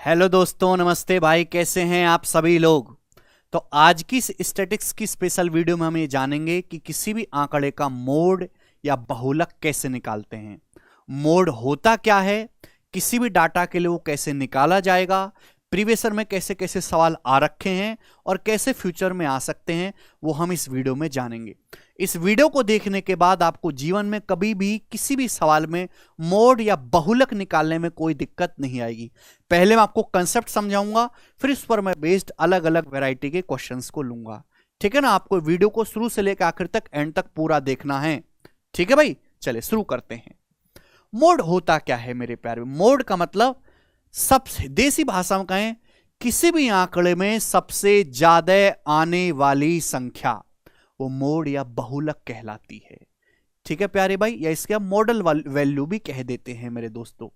Hello दोस्तों, नमस्ते भाई। कैसे हैं आप सभी लोग। तो आज की स्टैटिस्टिक्स की स्पेशल वीडियो में हम ये जानेंगे कि किसी भी आंकड़े का मोड या बहुलक कैसे निकालते हैं, मोड होता क्या है, किसी भी डाटा के लिए वो कैसे निकाला जाएगा, प्रीवियस ईयर में कैसे कैसे सवाल आ रखे हैं और कैसे फ्यूचर में आ सकते हैं, वो हम इस वीडियो में जानेंगे। इस वीडियो को देखने के बाद आपको जीवन में कभी भी किसी भी सवाल में मोड या बहुलक निकालने में कोई दिक्कत नहीं आएगी। पहले मैं आपको कंसेप्ट समझाऊंगा, फिर इस पर मैं बेस्ड अलग अलग वैरायटी के क्वेश्चंस को लूंगा। ठीक है ना। आपको वीडियो को शुरू से लेकर आखिर तक एंड तक पूरा देखना है। ठीक है भाई, चले शुरू करते हैं। मोड होता क्या है मेरे प्यारे। मोड का मतलब सबसे देसी भाषा में कहें, किसी भी आंकड़े में सबसे ज्यादा आने वाली संख्या वो मोड या बहुलक कहलाती है। ठीक है प्यारे भाई, या इसके हम मॉडल वैल्यू भी कह देते हैं मेरे दोस्तों।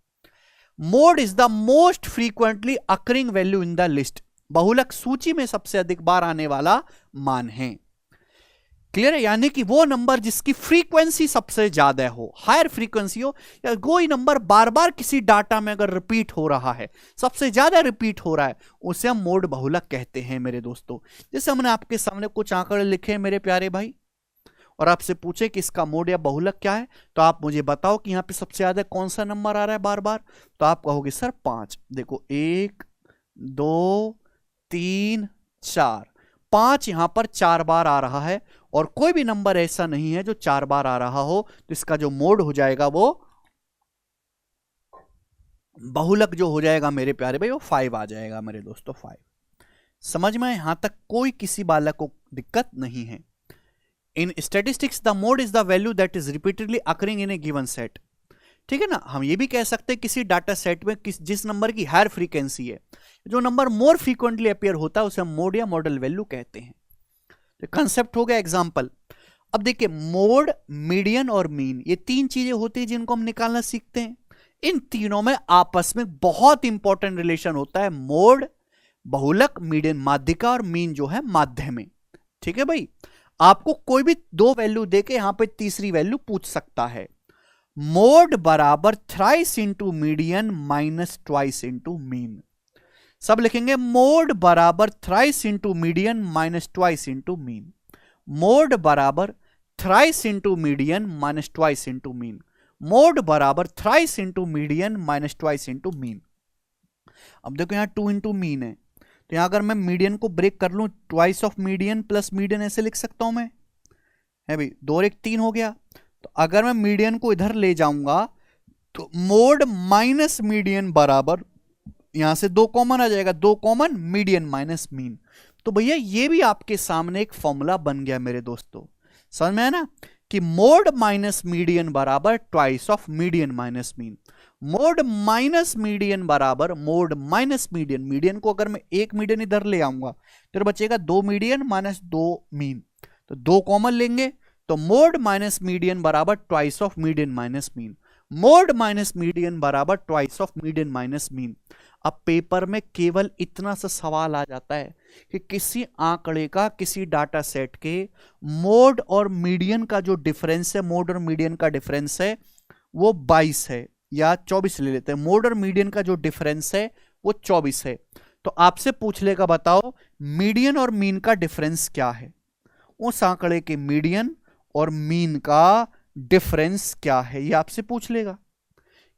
Mode is the most frequently occurring value in the list. बहुलक सूची में सबसे अधिक बार आने वाला मान है। क्लियर है, यानी कि वो नंबर जिसकी फ्रीक्वेंसी सबसे ज्यादा हो, हायर फ्रीक्वेंसी हो, या कोई नंबर बार बार किसी डाटा में अगर रिपीट हो रहा है, सबसे ज्यादा रिपीट हो रहा है, उसे हम मोड बहुलक कहते हैं मेरे दोस्तों। जैसे हमने आपके सामने कुछ आंकड़े लिखे हैं मेरे प्यारे भाई, और आपसे पूछे कि इसका मोड या बहुलक क्या है, तो आप मुझे बताओ कि यहां पे सबसे ज्यादा कौन सा नंबर आ रहा है बार बार। तो आप कहोगे सर 5। देखो 1 2 3 4, 5 यहां पर 4 बार आ रहा है, और कोई भी नंबर ऐसा नहीं है जो 4 बार आ रहा हो, तो इसका जो मोड हो जाएगा वो बहुलक जो हो जाएगा मेरे प्यारे भाई, वो 5 आ जाएगा मेरे दोस्तों। 5 समझ में, यहां तक कोई किसी बालक को दिक्कत नहीं है। इन statistics the mode is the value that is repeatedly occurring in A given set. ठीक है ना। हम ये भी कह सकते हैं किसी डाटा सेट में जिस नंबर की हायर फ्रीक्वेंसी है, जो नंबर मोर फ्रीक्वेंटली अपीयर होता है, उसे हम मोड या मॉडल वैल्यू कहते हैं। तो कंसेप्ट हो गया एग्जांपल। अब देखिए, मोड, मीडियन और मीन, ये तीन चीजें होती हैं जिनको हम निकालना सीखते हैं। इन तीनों में आपस में बहुत इंपॉर्टेंट रिलेशन होता है। मोड, बहुलक, मीडियन माध्यिका, और मीन जो है माध्य में। ठीक है भाई, आपको कोई भी दो वैल्यू देके यहां पे तीसरी वैल्यू पूछ सकता है। मोड बराबर thrice into median minus twice into mean. सब लिखेंगे मोड बराबर thrice into median minus twice into mean. Mode बराबर thrice into median minus twice into mean. Mode बराबर thrice into median minus twice into mean. अब देखो यहां 2 into mean है, तो यहां अगर मैं मीडियन को ब्रेक कर लूं, twice of median plus median ऐसे लिख सकता हूं मैं, है भाई। 2 और 1 3 हो गया। तो अगर मैं मीडियन को इधर ले जाऊंगा, तो मोड माइनस मीडियन बराबर, यहां से 2 कॉमन आ जाएगा, 2 कॉमन मीडियन माइनस मीन। तो भैया ये भी आपके सामने एक फॉर्मूला बन गया मेरे दोस्तों। समझ में है ना, कि मोड माइनस मीडियन बराबर twice of median minus mean. Mode minus median बराबर मोड माइनस मीडियन। मीडियन को अगर मैं 1 मीडियन इधर ले आऊंगा, तो बचेगा 2 मीडियन माइनस 2 मीन। तो 2 कॉमन लेंगे, तो मोड माइनस मीडियन बराबर twice of median minus mean. Mode minus median बराबर twice of median minus mean. अब पेपर में केवल इतना सा सवाल आ जाता है कि किसी आंकड़े का, किसी डाटा सेट के मोड और मीडियन का जो डिफरेंस है, मोड और मीडियन का डिफरेंस है वो 22 है, या 24 ले लेते हैं। मोड और मीडियन का जो डिफरेंस है वो 24 है। तो आपसे पूछ लेगा, बताओ मीडियन और मीन का डिफरेंस क्या है। उस आंकड़े के मीडियन और मीन का डिफरेंस क्या है, ये आपसे पूछ लेगा।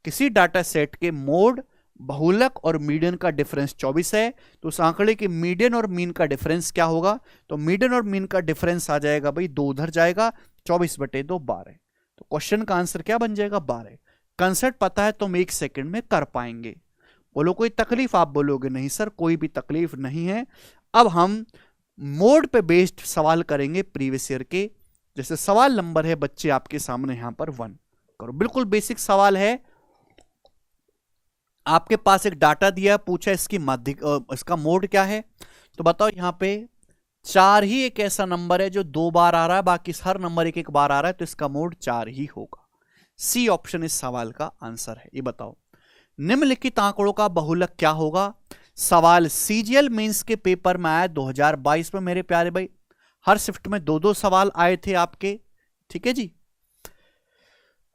किसी डाटा सेट के मोड, बहुलक और मीडियन का डिफरेंस 24 है, तो उस आंकड़े के मीडियन और मीन का डिफरेंस क्या होगा। तो मीडियन और मीन का डिफरेंस आ जाएगा भाई, 2 उधर जाएगा, 24/2 12। तो क्वेश्चन का आंसर क्या बन जाएगा, 12। कंसेप्ट पता है तो हम 1 सेकंड में कर पाएंगे। बोलो कोई तकलीफ, आप बोलोगे नहीं सर कोई भी तकलीफ नहीं है। अब हम मोड पे बेस्ड सवाल करेंगे प्रीवियस ईयर के। जैसे सवाल नंबर है बच्चे आपके सामने यहां पर 1 करो, बिल्कुल बेसिक सवाल है। आपके पास एक डाटा दिया, पूछा इसकी इसका मोड क्या है। तो बताओ यहां पे 4 ही एक ऐसा नंबर है जो 2 बार आ रहा है, बाकी हर नंबर 1 1 बार आ रहा है, तो इसका मोड 4 ही होगा। सी ऑप्शन इस सवाल का आंसर है। ये बताओ निम्नलिखित आंकड़ों का बहुलक क्या होगा। सवाल सीजीएल मेंस के पेपर में आया 2022 में मेरे प्यारे भाई। हर शिफ्ट में 2-2 सवाल आए थे आपके। ठीक है जी।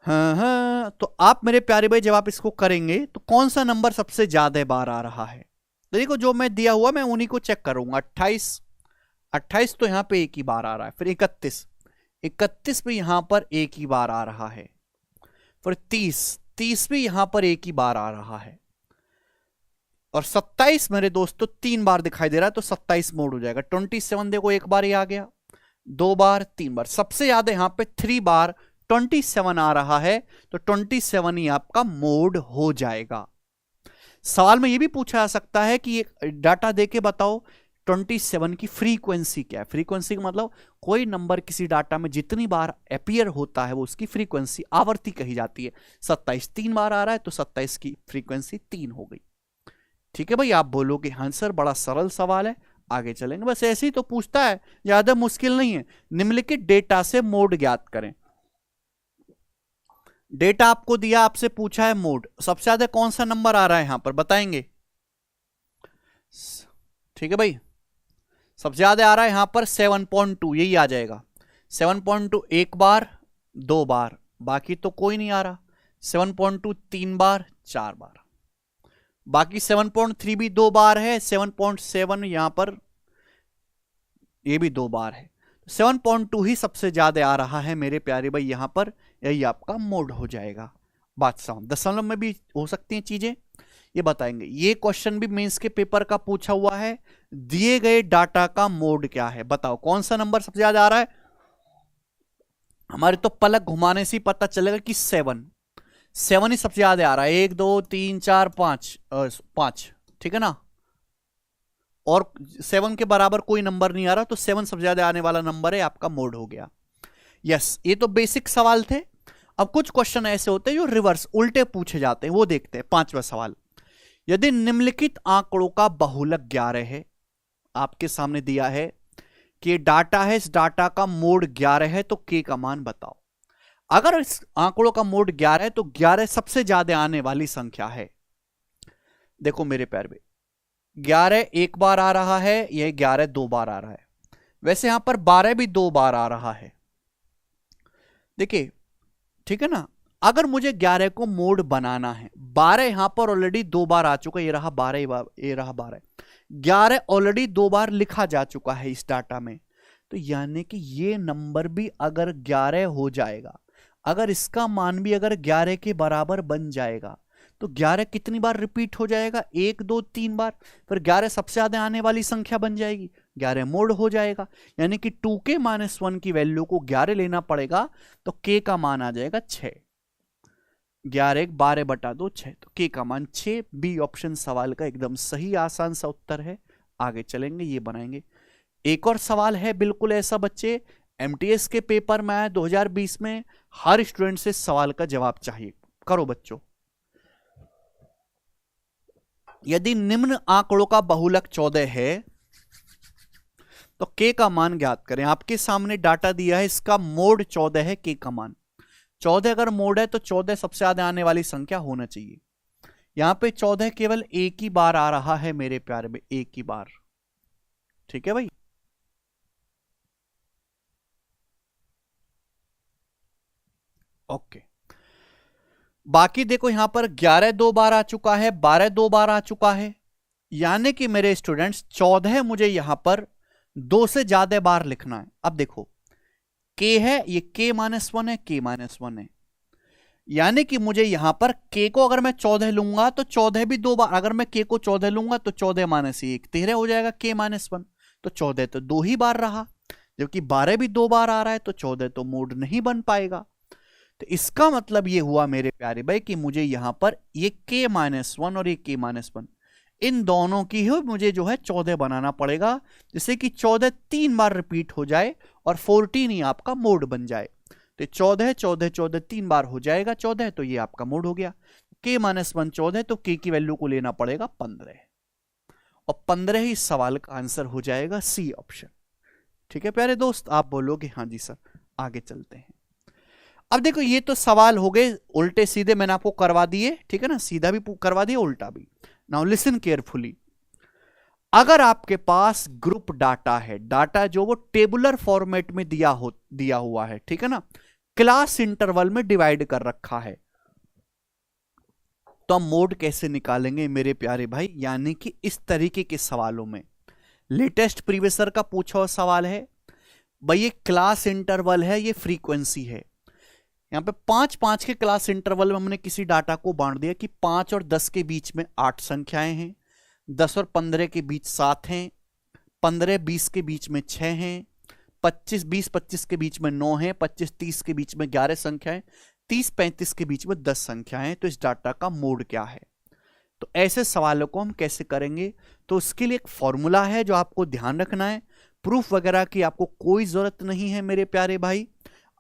हाँ हाँ, तो आप मेरे प्यारे भाई जब आप इसको करेंगे तो कौन सा नंबर सबसे ज्यादा बार आ रहा है? तो देखो जो मैं दिया हुआ मैं उन्हीं को चेक करूंगा। 28 तो यहां पे एक ही बार आ रहा है। फिर 31 भी यहां पर एक ही बार आ रहा है। फिर 30 भी यहां पर एक ही बार आ रहा है। और 27 मेरे दोस्तों 3 बार दिखाई दे रहा है, तो 27 मोड हो जाएगा। 27 देखो एक बार ही आ गया, 2 बार, 3 बार, सबसे ज्यादा यहां पे 3 बार 27 आ रहा है, तो 27 ही आपका मोड हो जाएगा। सवाल में यह भी पूछा जा सकता है कि डाटा देके बताओ 27 की फ्रीक्वेंसी क्या है। फ्रीक्वेंसी का मतलब कोई नंबर किसी डाटा में जितनी बार अपीयर होता है वो उसकी फ्रीक्वेंसी आवर्ती कही जाती है। 27 3 बार आ रहा है तो 27 की फ्रीक्वेंसी 3 हो गई। ठीक है भाई, आप बोलोगे हाँ सर बड़ा सरल सवाल है, आगे चलेंगे। बस ऐसे ही तो पूछता है, ज्यादा मुश्किल नहीं है। निम्नलिखित डेटा से मोड ज्ञात करें। डेटा आपको दिया, आपसे पूछा है मोड, सबसे ज्यादा कौन सा नंबर आ रहा है यहां पर बताएंगे? ठीक है भाई, सबसे ज्यादा आ रहा है यहां पर 7.2, यही आ जाएगा। 7.2 एक बार, 2 बार, बाकी तो कोई नहीं आ रहा। 7.2 3 बार, 4 बार, बाकी 7.3 भी 2 बार है। 7.7 यहां पर ये भी 2 बार है। 7.2 ही सबसे ज्यादा आ रहा है मेरे प्यारे भाई यहां पर, यही आपका मोड हो जाएगा। बात समझ, दशमलव में भी हो सकती हैं चीजें, ये बताएंगे। ये क्वेश्चन भी मेंस के पेपर का पूछा हुआ है। दिए गए डाटा का मोड क्या है बताओ, कौन सा नंबर सबसे ज्यादा आ रहा है? हमारे तो पलक घुमाने से ही पता चलेगा कि 7 ही सबसे ज्यादा आ रहा है। 1 2 3 4 5, ठीक है ना। और 7 के बराबर कोई नंबर नहीं आ रहा, तो 7 सबसे ज्यादा आने वाला नंबर है, आपका मोड हो गया। यस, ये तो बेसिक सवाल थे। अब कुछ क्वेश्चन ऐसे होते हैं जो रिवर्स उल्टे पूछे जाते हैं, वो देखते हैं। 5वां सवाल, यदि निम्नलिखित आंकड़ों का बहुलक 11 है, आपके सामने दिया है कि डाटा है, इस डाटा का मोड 11 है, तो के का मान बताओ। अगर इस आंकड़ों का मोड 11 है तो 11 सबसे ज्यादा आने वाली संख्या है। देखो मेरे प्यारे भाई, 11 एक बार आ रहा है, यह 11 2 बार आ रहा है। वैसे यहां पर 12 भी 2 बार आ रहा है, देखिए, ठीक है ना। अगर मुझे 11 को मोड बनाना है, 12 यहां पर ऑलरेडी 2 बार आ चुका है, ये रहा 12, ये रहा 12, 11 ऑलरेडी 2 बार लिखा जा चुका है इस डाटा में। तो यानी कि ये नंबर भी अगर 11 हो जाएगा, अगर इसका मान भी अगर 11 के बराबर बन जाएगा, तो 11 कितनी बार रिपीट हो जाएगा? 1 2 3 बार। फिर 11 सबसे ज्यादा आने वाली संख्या बन जाएगी, 11 मोड हो जाएगा। यानी कि 2k-1 की वैल्यू को 11 लेना पड़ेगा, तो k का मान आ जाएगा 6। 11 12 बटा 2 6, तो k का मान 6। बी ऑप्शन सवाल का एकदम सही आसान सा उत्तर है। आगे चलेंगे, ये बनाएंगे। एक और सवाल है बिल्कुल ऐसा बच्चे, एमटीएस के पेपर में आया 2020 में, हर स्टूडेंट से सवाल का जवाब चाहिए। करो बच्चों, यदि निम्न आंकड़ों का बहुलक 14 है तो k का मान ज्ञात करें। आपके सामने डाटा दिया है, इसका मोड 14 है, k का मान 14 अगर मोड है तो 14 सबसे ज्यादा आने वाली संख्या होना चाहिए। यहां पे 14 केवल एक ही बार आ रहा है मेरे प्यारे में, एक ही बार। ठीक है भाई, ओके। बाकी देखो यहां पर 11 2 बार आ चुका है, 12 2 बार आ चुका है। यानी कि मेरे स्टूडेंट्स 14 मुझे यहां पर 2 से ज्यादा बार लिखना है। अब देखो k है, ये k-1 है, k-1 है। यानी कि मुझे यहां पर k को अगर मैं 14 लूंगा तो 14 भी 2 बार, अगर मैं k को 14 लूंगा तो 14 - 1 13 हो जाएगा, k-1 तो 14 तो 2 ही बार रहा। जबकि 12 भी 2 बार आ रहा है, तो 14 तो मोड नहीं बन पाएगा। तो इसका मतलब ये हुआ मेरे प्यारे भाई कि मुझे यहां पर ये k-1 और ये k-1 इन दोनों की ही मुझे जो है 14 बनाना पड़ेगा, जिससे कि 14 3 बार रिपीट हो जाए और 14 ही आपका मोड बन जाए। तो 14 14 14 3 बार हो जाएगा 14, तो ये आपका मोड हो गया। k-1 14, तो k की वैल्यू को लेना पड़ेगा 15, और 15 ही सवाल का आंसर हो जाएगा, सी ऑप्शन। ठीक है प्यारे दोस्त, आप बोलोगे हाँ जी सर। आगे चलते हैं। अब देखो ये तो सवाल हो गए उल्टे सीधे, मैंने आपको करवा दिए, ठीक है ना, सीधा भी करवा दिया, उल्टा भी। Now listen carefully. अगर आपके पास ग्रुप डाटा है, डाटा जो वो टेबुलर फॉर्मेट में दिया हुआ है, ठीक है ना, क्लास इंटरवल में डिवाइड कर रखा है। तो हम मोड कैसे निकालेंगे मेरे प्यारे भाई, यानी कि इस तरीके के सवालों में लेटेस्ट प्रीवियसर का पूछा हुआ सवाल है भाई, ये क्लास इंटरवल है, ये फ्रीक्वेंसी है। यहां पे 5-5 के क्लास इंटरवल में हमने किसी डाटा को बांट दिया कि 5 और 10 के बीच में 8 संख्याएं हैं, 10 और 15 के बीच 7 हैं, 15-20 के बीच में 6 हैं, 20-25 के बीच में 9 हैं, 25-30 के बीच में 11 संख्याएं, 30-35 के बीच में 10 संख्याएं। तो इस डाटा का मोड क्या है? तो ऐसे सवालों को हम कैसे करेंगे? तो उसके लिए एक फॉर्मूला है जो आपको ध्यान रखना है। प्रूफ वगैरह की आपको कोई जरूरत नहीं है मेरे प्यारे भाई,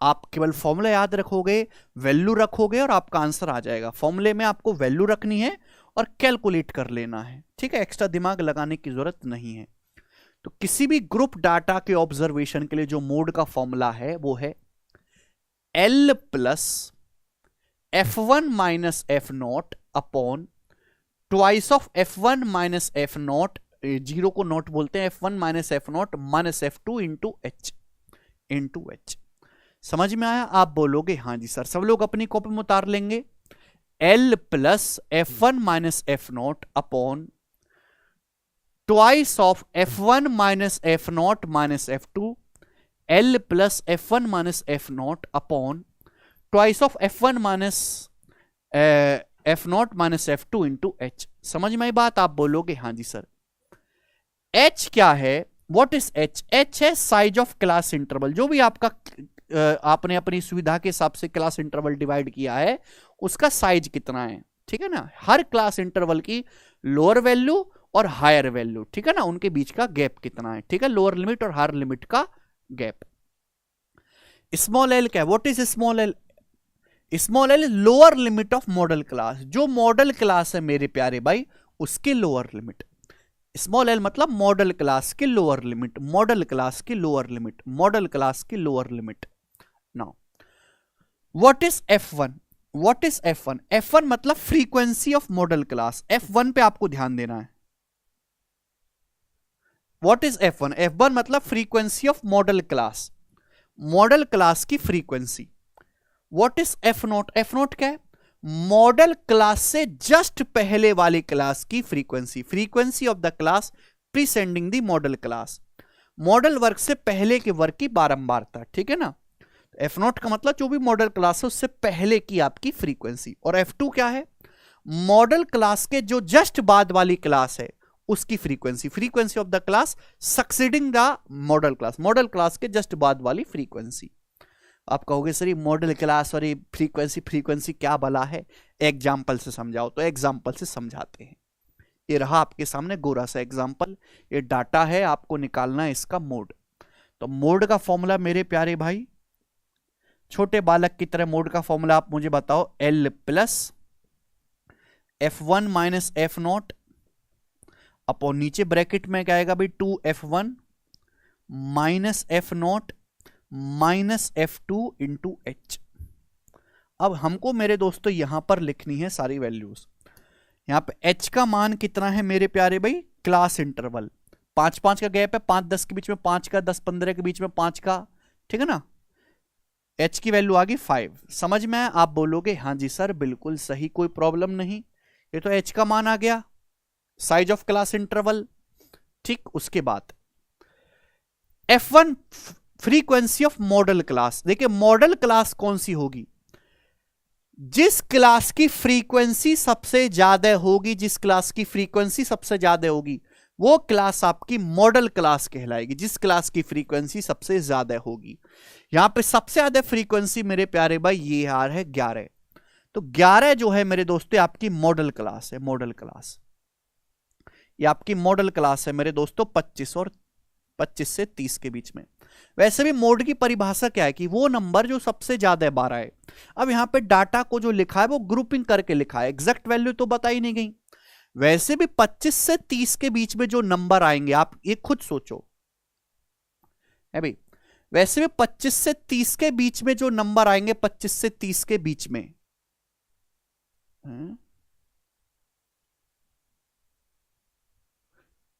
आप केवल फॉर्मूला याद रखोगे, वैल्यू रखोगे और आपका आंसर आ जाएगा। फॉर्मूले में आपको वैल्यू रखनी है और कैलकुलेट कर लेना है, ठीक है, एक्स्ट्रा दिमाग लगाने की जरूरत नहीं है। तो किसी भी ग्रुप डाटा के ऑब्जर्वेशन के लिए जो मोड का फॉर्मूला है वो है L plus F1 minus F not upon twice of F1 minus F not, zero को नॉट बोलते हैं, F1 minus F not minus F2 into H. समझ में आया? आप बोलोगे हाँ जी सर। सब लोग अपनी कॉपी में उतार लेंगे। L plus F1 minus F not upon twice of F1 minus F not minus F2, L plus F1 minus F not upon twice of F1 minus F not minus F2 into H. समझ में आई बात? आप बोलोगे हाँ जी sir. H क्या है? What is H? H है size of class interval. जो भी आपका आपने अपनी सुविधा के हिसाब से क्लास इंटरवल डिवाइड किया है उसका साइज कितना है, ठीक है ना। हर क्लास इंटरवल की लोअर वैल्यू और हायर वैल्यू, ठीक है ना, उनके बीच का गैप कितना है, ठीक है, लोअर लिमिट और हायर लिमिट का गैप। स्मॉल एल क्या है? What is small L? Small L lower limit of modal class. जो मॉडल क्लास है मेरे प्यारे भाई उसके लोअर लिमिट। स्मॉल एल मतलब मॉडल क्लास की लोअर लिमिट, मॉडल क्लास की लोअर लिमिट, मॉडल क्लास की lower limit. Now what is F1? What is F1? F1 मतलब frequency of modal class. F1 पे आपको ध्यान देना है। What is F1? F1 मतलब frequency of modal class, modal class की frequency. What is F0? F0 क्या है? मॉडल क्लास से जस्ट पहले वाली क्लास की frequency, frequency of the class preceding the modal class, modal वर्ग से पहले के वर्ग की बारंबारता, ठीक है ना। F0 का मतलब जो भी मॉडल क्लास है उससे पहले की आपकी फ्रीक्वेंसी। और F2 क्या है? मॉडल क्लास के जो जस्ट बाद वाली क्लास है उसकी frequency, frequency of the class succeeding the modal class, modal class के जस्ट बाद वाली फ्रीक्वेंसी। आप कहोगे सर ये मॉडल क्लास और ये फ्रीक्वेंसी क्या भला है, एग्जाम्पल से समझाओ। तो एग्जाम्पल से समझाते हैं। ये रहा आपके सामने गोरा सा एग्जाम्पल, ये डाटा है, आपको निकालना है इसका मोड। तो मोड का फॉर्मूला मेरे प्यारे भाई, छोटे बालक की तरह मोड का फॉर्मूला आप मुझे बताओ। L plus F1 minus F not upon नीचे ब्रैकेट में क्या आएगा भाई 2F1 minus F not minus F2 into H. अब हमको मेरे दोस्तों यहां पर लिखनी है सारी वैल्यूज। यहां पे H का मान कितना है मेरे प्यारे भाई? क्लास इंटरवल 5-5 का गैप है, 5-10 के बीच में 5 का, 10-15 के बीच में 5 का, ठीक है ना। H की वैल्यू आ गई 5। समझ में? आप बोलोगे हाँ जी सर बिल्कुल सही, कोई प्रॉब्लम नहीं, ये तो H का मान आ गया, साइज ऑफ क्लास इंटरवल, ठीक। उसके बाद F1 frequency of modal class. देखिए मॉडल क्लास कौन सी होगी? जिस क्लास की फ्रीक्वेंसी सबसे ज्यादा होगी, जिस क्लास की फ्रीक्वेंसी सबसे ज्यादा होगी वो क्लास आपकी मॉडल क्लास कहलाएगी, जिस क्लास की फ्रीक्वेंसी सबसे ज्यादा होगी। यहां पे सबसे ज्यादा फ्रीक्वेंसी मेरे प्यारे भाई ये आ रहा है 11। तो 11 जो है मेरे दोस्तों आपकी मॉडल क्लास है, मॉडल क्लास, ये आपकी मॉडल क्लास है मेरे दोस्तों 25 से 30 के बीच में। वैसे भी मोड की परिभाषा क्या है कि वो नंबर जो सबसे ज्यादा 12 है। अब यहां पे डाटा को जो लिखा है वो ग्रुपिंग करके लिखा है, एग्जैक्ट वैल्यू तो बताई नहीं गई। वैसे भी 25 से 30 के बीच में जो नंबर आएंगे आप ये खुद सोचो है भाई, वैसे भी 25 से 30 के बीच में जो नंबर आएंगे, 25 से 30 के बीच में,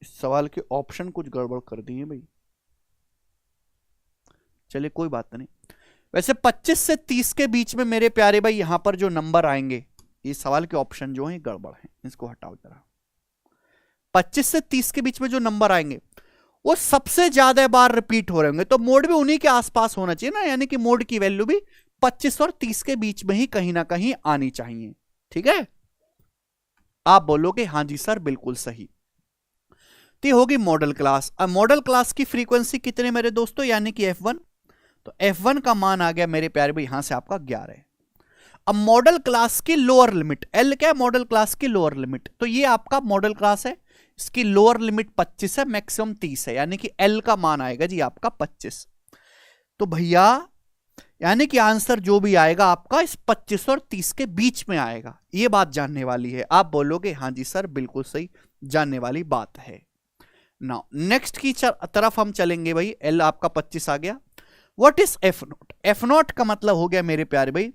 इस सवाल के ऑप्शन कुछ गड़बड़ कर दिए भाई, चलिए कोई बात नहीं। वैसे 25 से 30 के बीच में मेरे प्यारे भाई यहां पर जो नंबर आएंगे, ये सवाल के ऑप्शन जो है गड़बड़ है, इसको हटाओ जरा। 25 से 30 के बीच में जो नंबर आएंगे वो सबसे ज्यादा बार रिपीट हो रहे होंगे, तो मोड भी उन्हीं के आसपास होना चाहिए ना, यानी कि मोड की वैल्यू भी 25 और 30 के बीच में ही कहीं ना कहीं आनी चाहिए। ठीक है, आप बोलोगे हाँ जी सर बिल्कुल सही। तो ये होगी मॉडल क्लास। अब मॉडल क्लास की फ्रीक्वेंसी कितने मेरे दोस्तों, यानी कि F1, तो F1 का मान आ गया मेरे प्यारे भाई यहां से आपका 11 है। अब मॉडल क्लास की लोअर लिमिट, L क्या है मॉडल क्लास की लोअर लिमिट, तो ये आपका मॉडल क्लास है, इसकी लोअर लिमिट 25 है, मैक्सिमम 30 है, यानी कि L का मान आएगा जी आपका 25। तो भैया यानी कि आंसर जो भी आएगा आपका इस 25 और 30 के बीच में आएगा, ये बात जानने वाली है। आप बोलोगे हाँ जी सर बिल्कुल सही, जानने वाली बात है। नाउ नेक्स्ट की तरफ हम चलेंगे भाई। L आपका 25 आ गया। What is F0? F0 का मतलब हो गया मेरे प्यारे भाई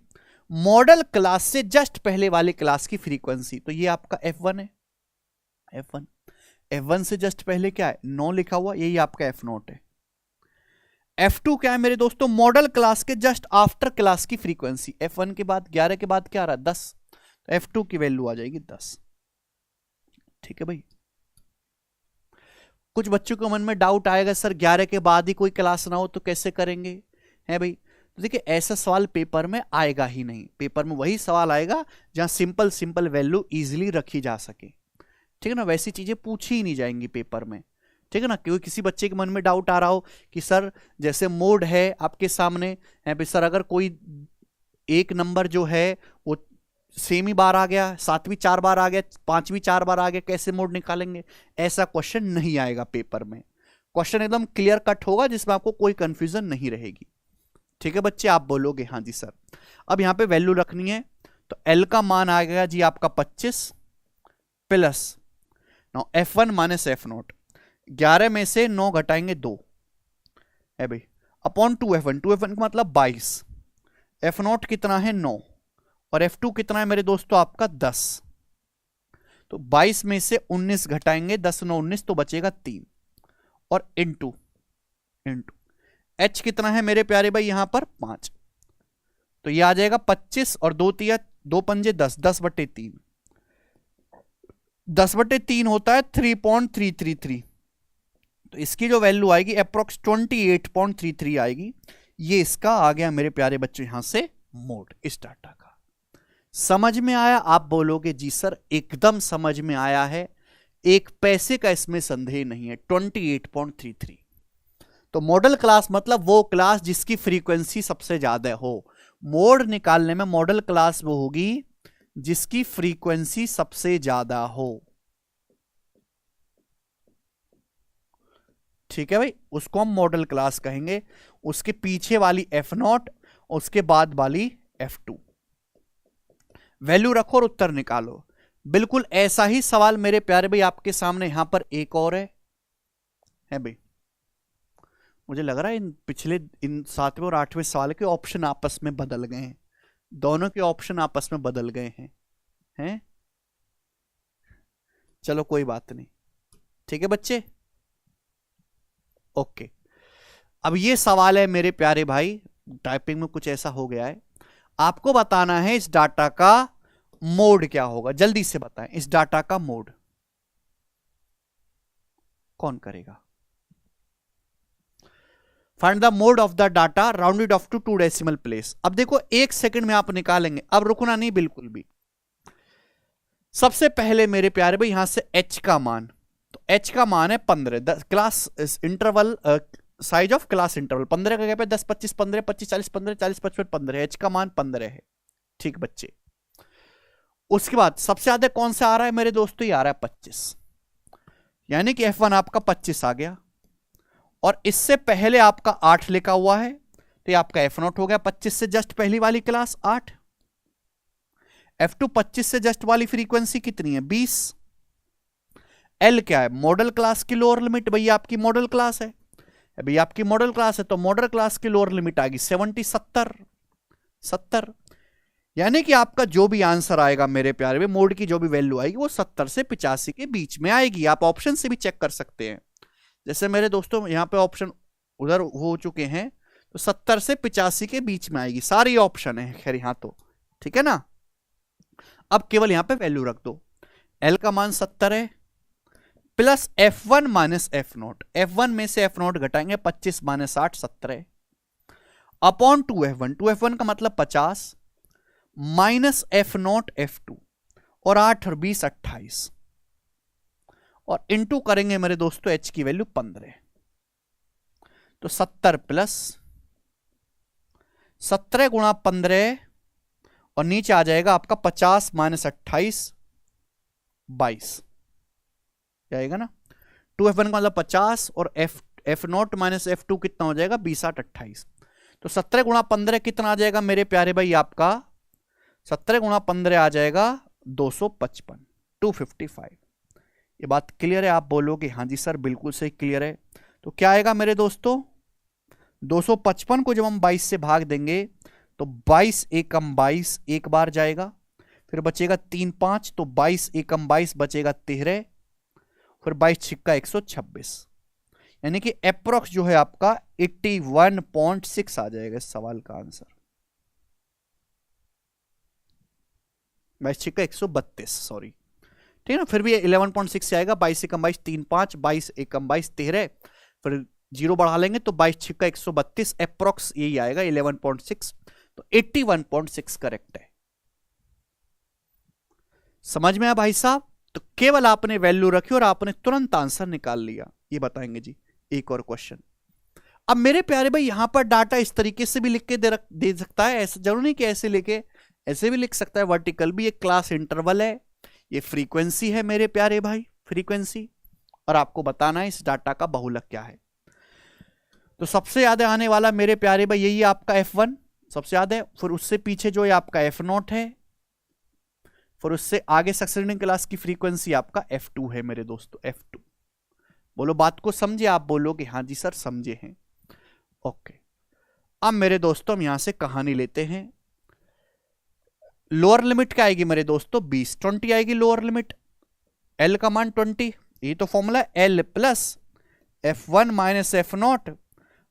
मॉडल क्लास से जस्ट पहले वाले क्लास की फ्रीक्वेंसी, तो ये आपका F1 है। F1 से जस्ट पहले क्या है 9 लिखा हुआ, यही आपका F0 है। F2 क्या है मेरे दोस्तों, मॉडल क्लास के जस्ट आफ्टर क्लास की फ्रीक्वेंसी, F1 के बाद 11 के बाद क्या आ रहा है 10, तो F2 की वैल्यू आ जाएगी 10। ठीक है भाई, कुछ बच्चों के मन में डाउट आएगा सर 11 के बाद ही कोई क्लास ना हो तो कैसे करेंगे, है भाई। तो देखिए ऐसा सवाल पेपर में आएगा ही नहीं, पेपर में वही सवाल आएगा जहां सिंपल सिंपल वैल्यू इजीली रखी जा सके। ठीक है ना, वैसी चीजें पूछी ही नहीं जाएंगी पेपर में। ठीक है ना, क्योंकि किसी बच्चे के मन में डाउट आ रहा हो कि सर जैसे मोड है आपके सामने है भाई, सर अगर कोई एक नंबर जो है वो सेम ही बार आ गया, 7वीं 4 बार आ गया, 5वीं 4 बार आ गया, कैसे मोड निकालेंगे, ऐसा क्वेश्चन नहीं आएगा पेपर में। क्वेश्चन एकदम क्लियर कट होगा जिसमें आपको कोई कंफ्यूजन नहीं रहेगी। ठीक है बच्चे, आप बोलोगे हाँ जी सर। अब यहां पे वैल्यू रखनी है, तो L का मान आ गया जी आपका 25 प्लस F1 माइनस F0, 11 में से 9 घटाएंगे 2 है भाई, अपॉन 2F1, 2F1 का मतलब 22, F0 कितना है 9 और F2 कितना है मेरे दोस्तों आपका 10, तो 22 में से 19 घटाएंगे, 10 9 19, तो बचेगा 3 और इनटू H कितना है मेरे प्यारे भाई यहां पर 5, तो ये आ जाएगा 25 और 2 तिया 2 पंजे 10, 10/3, 10/3 होता है 3.333, तो इसकी जो वैल्यू आएगी अप्रोक्स 28.33 आएगी। ये इसका आ गया मेरे प्यारे बच्चों यहां से मोड इस डाटा का। समझ में आया? आप बोलोगे जी सर एकदम समझ में आया है, एक पैसे का इसमें संदेह नहीं है। 28.33, तो मॉडल क्लास मतलब वो क्लास जिसकी फ्रीक्वेंसी सबसे ज्यादा हो। मोड निकालने में मॉडल क्लास वो होगी जिसकी फ्रीक्वेंसी सबसे ज्यादा हो। ठीक है भाई, उसको हम मॉडल क्लास कहेंगे। उसके पीछे वाली F0, उसके बाद वाली F2। वैल्यू रखो और उत्तर निकालो। बिल्कुल ऐसा ही सवाल मेरे प्यारे भाई आपके सामने यहां पर एक और है भाई। मुझे लग रहा है इन 7वें और 8वें सवाल के ऑप्शन आपस में बदल गए हैं, दोनों के ऑप्शन आपस में बदल गए हैं। चलो कोई बात नहीं, ठीक है बच्चे, ओके। अब ये सवाल है मेरे प्यारे भाई, टाइपिंग में कुछ ऐसा हो गया है, आपको बताना है इस डाटा का मोड क्या होगा। जल्दी से बताएं, इस डाटा का मोड कौन करेगा? Find the mode of the data rounded off to 2 decimal place. अब देखो 1 सेकंड में आप निकालेंगे, अब रुकना नहीं बिल्कुल भी। सबसे पहले मेरे प्यारे भाई यहां से H का मान, तो H का मान है 15, class interval size of class interval 15 का गैप है, 10 25 15 25 40 15 40 55 15, H का मान 15 है। ठीक बच्चे, उसके बाद सबसे ज्यादा कौन सा आ रहा है मेरे दोस्तों? ये आ रहा है 25, यानी कि F1 आपका 25 आ गया, और इससे पहले आपका 8 लिखा हुआ है, तो ये आपका F0 हो गया। 25 से जस्ट पहली वाली क्लास 8, F2 25 से जस्ट वाली फ्रीक्वेंसी कितनी है 20। L क्या है? मॉडल क्लास की लोअर लिमिट, भैया आपकी मॉडल क्लास है, भैया आपकी मॉडल क्लास है, तो मॉडल क्लास की लोअर लिमिट आएगी 70, यानी कि आपका जो भी आंसर आएगा मेरे प्यारे में, मोड की जो भी वैल्यू आएगी वो 70 से 85 के बीच में आएगी। आप ऑप्शन से भी चेक कर सकते हैं, जैसे मेरे दोस्तों यहां पे ऑप्शन उधर हो चुके हैं, तो 70 से 85 के बीच में आएगी, सारी ऑप्शन है खैर यहां तो, ठीक है ना। अब केवल यहां पे वैल्यू रख दो, L का मान 70 है plus F1 minus F0, F1 में से F0 घटाएंगे 25 माइनस 8 17 अपॉन 2F1, 2F1 का मतलब 50 माइनस F0 F2 और 8 और 20 28 और इंटू करेंगे मेरे दोस्तों H की वैल्यू 15, तो 70 प्लस 17 गुणा 15 और नीचे आ जाएगा आपका 50 माइनस 28 22 आएगा ना। 2F1 का मतलब 50 और F0 माइनस F2 कितना हो जाएगा 20 8 28, तो 17 गुणा 15 कितना आ जाएगा मेरे प्यारे भाई आपका, 17 गुणा 15 आ जाएगा 255 255। ये बात क्लियर है? आप बोलोगे हाँ जी सर बिल्कुल सही क्लियर है। तो क्या आएगा मेरे दोस्तों, 255 को जब हम 22 से भाग देंगे तो 22 एकम 22 एक बार जाएगा, फिर बचेगा 3 5, तो 22 एकम 22 बचेगा 13, फिर 22 छिक्का 126, यानी कि अप्रोक्स जो है आपका 81.6 आ जाएगा इस सवाल का आंसर। 22 छिक्का 132 सॉरी, ठीक है ना। फिर भी 11.6 से आएगा, 22 एकम 22 3 5, 22 एकम 22 13, फिर 0 बढ़ा लेंगे तो 22 छिक्का 132 अप्रोक्स यही आएगा 11.6, तो 81.6 करेक्ट है। समझ में आया भाई साहब? तो केवल आपने वैल्यू रखी और आपने तुरंत आंसर निकाल लिया, ये बताएंगे जी। एक और क्वेश्चन, अब मेरे प्यारे भाई यहां पर डाटा इस तरीके से भी लिख के दे सकता है, ऐसे जरूर नहीं कि ऐसे लिखे, ऐसे भी लिख सकता है, वर्टिकल भी, एक क्लास इंटरवल है, ये फ्रीक्वेंसी है मेरे प्यारे भाई, फ्रीक्वेंसी, और आपको बताना है इस डाटा का बहुलक क्या है। तो सबसे ज्यादा आने वाला मेरे प्यारे भाई यही आपका F1 सबसे ज्यादा है, फिर उससे पीछे जो है आपका F0 है, फिर उससे आगे सक्सेसिव क्लास की फ्रीक्वेंसी आपका F2 है मेरे दोस्तों, F2। बोलो बात को समझे? आप बोलोगे हाँ जी सर समझे हैं। ओके, अब मेरे दोस्तों हम यहां से कहानी लेते हैं। लोअर लिमिट क्या आएगी मेरे दोस्तों 20 20 आएगी लोअर लिमिट, L का मान 20, ये तो formula L plus F1 minus F0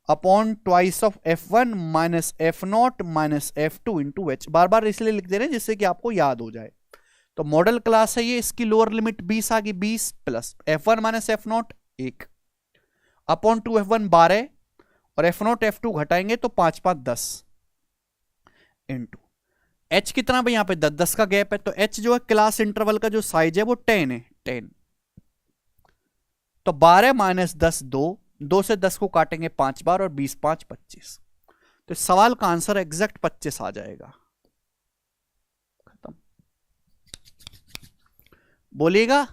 upon twice of F1 minus F0 minus F2 into H, बार बार इसलिए लिख दे रहे हैं जिससे कि आपको याद हो जाए। तो मॉडल क्लास है ये, इसकी लोअर लिमिट 20 आ गई, 20 plus F1 minus F0 1 upon 2F1 12 और F0 F2 घटाएंगे तो 5 5 10 इंटू H कितना भाई, यहां पे 10 10 का गैप है, तो H जो है क्लास इंटरवल का जो साइज है वो 10 है, 10, तो 12 माइनस 10 2 से 10 को काटेंगे 5 बार और 20 5 25, तो सवाल का आंसर एग्जैक्ट 25 आ जाएगा। खत्म। बोलिएगा,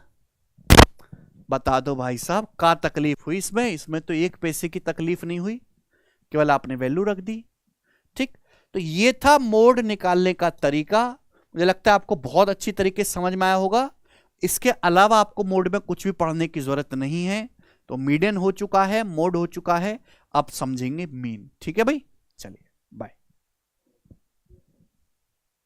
बता दो भाई साहब क्या तकलीफ हुई इसमें? इसमें तो 1 पैसे की तकलीफ नहीं हुई, केवल आपने वैल्यू रख दी। ठीक, तो ये था मोड निकालने का तरीका, मुझे लगता है आपको बहुत अच्छी तरीके से समझ में आया होगा। इसके अलावा आपको मोड में कुछ भी पढ़ने की जरूरत नहीं है। तो मीडियन हो चुका है, मोड हो चुका है, अब समझेंगे मीन। ठीक है भाई, चलिए बाय।